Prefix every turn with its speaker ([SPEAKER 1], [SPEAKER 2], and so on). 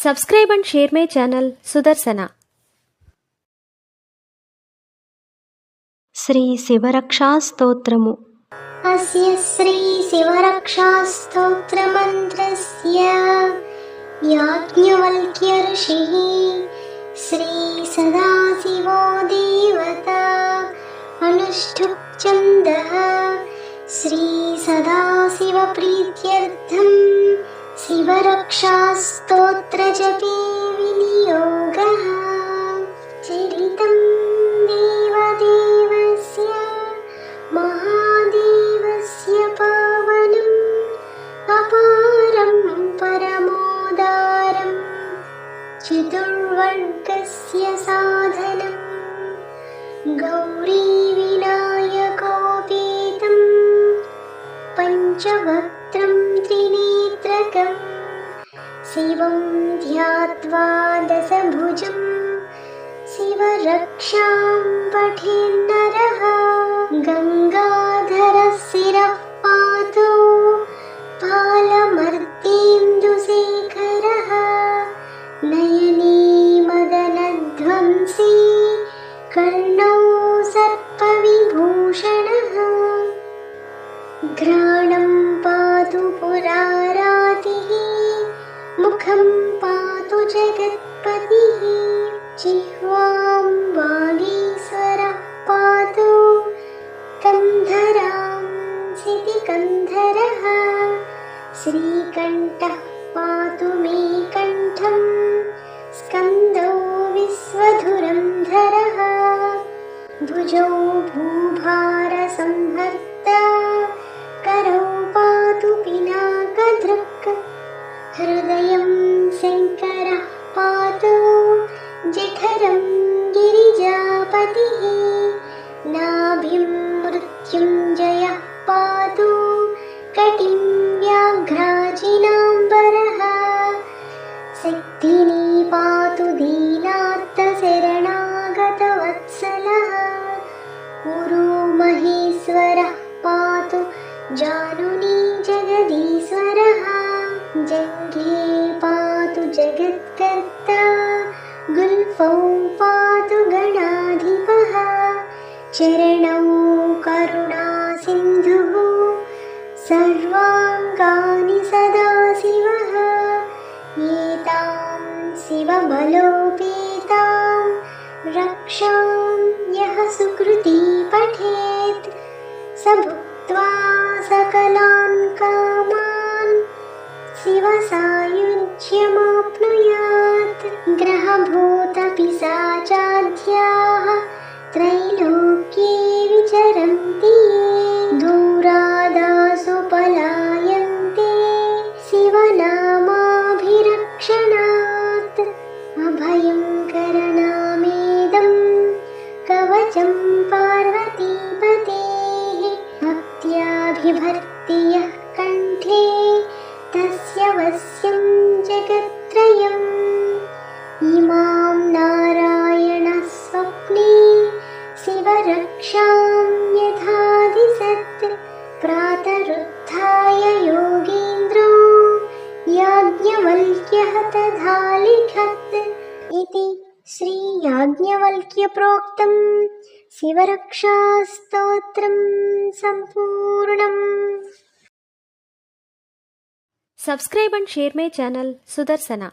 [SPEAKER 1] Subscribe and share my channel Sudarsana. Shri శివరక్షా స్తోత్రము.
[SPEAKER 2] అస్య శ్రీ శివరక్షా స్తోత్రమంత్రస్య యాజ్ఞవల్క్య ఋషిః శ్రీ సదాశివో దేవతా అనుష్ఠుప్ ఛందః శ్రీ సదాశివ ప్రీత్యర్థం శివరక్షా స్తోత్ర జపే వినియోగః. చరితం దేవదేవస్య మహాదేవస్య పావనం అపారం పరమోదారం చతుర్వర్గస్య సాధనం గౌరీ వినాయకోపేతం పంచవక్త్రం త్రినేత్రకం శివం ధ్యాత్వా దశభుజం శివరక్షాం పఠేన్నరః. గంగాధరः శిరః పాతు పాలమర్తేందుశేఖరः నయనే మదనధ్వంసీ కర్ణౌ సర్పవిభూషణः. ఘ్రాణం పాతు పురారాతిః ముఖం పాతు జగత్పతిః జిహ్వాం వాగీశ్వరః పాతు కంధరాం సితికంధరः. శ్రీకంఠః పాతు మే కంఠం స్కందౌ విశ్వధురంధరः. భుజౌ భూభారసంహర్తా కరౌ పాతు పినాకదృక్. హృదయం శంకరः పాతు జఠరం గిరిజాపతిః. నాభిం మృత్యుంజయः పాతు కటిం వ్యాఘ్రాజినాంబరः. శక్తినీ పాతు దీనార్తశరణాగతవత్సలः. ఉరూ మహేశ్వరः పాతు జానునీ జగదీశ్వరः. జంఘే పాతు జగత్కర్తా గుల్ఫౌ పాతు గణాధిపः. చరణౌ కరుణాసింధుః సర్వాంగాని సదాశివः. ఏతాం శివబలోపేతాం రక్షాం యః సుకృతి పఠేత్ స భుక్త్వా సకలాన్ కామాన్ శివసాయుజ్యమాప్నుయాత్. గ్రహభూతపిశాచాధ్యాః త్రైలోక్యే విచరంతి దూరాదాసు పలాయంతే శివనామాభిరక్షణాత్. అభయంకరనామేదం కవచం పార్వతీపతేః. భక్త్యాభిభర్తి యః కంఠే తస్య వశ్యం జగత్త్రయం. ఇమాం నారాయణః స్వప్నే శివరక్షాం యథాదిశత్. ప్రాతరుత్థాయ యోగేంద్రో యాజ్ఞవల్క్యః తథా లిఖత్. ఇతి శ్రీ యాజ్ఞవల్క్య ప్రోక్తం శివరక్షా స్తోత్రం సంపూర్ణం.
[SPEAKER 1] Subscribe and share my channel Sudarsana.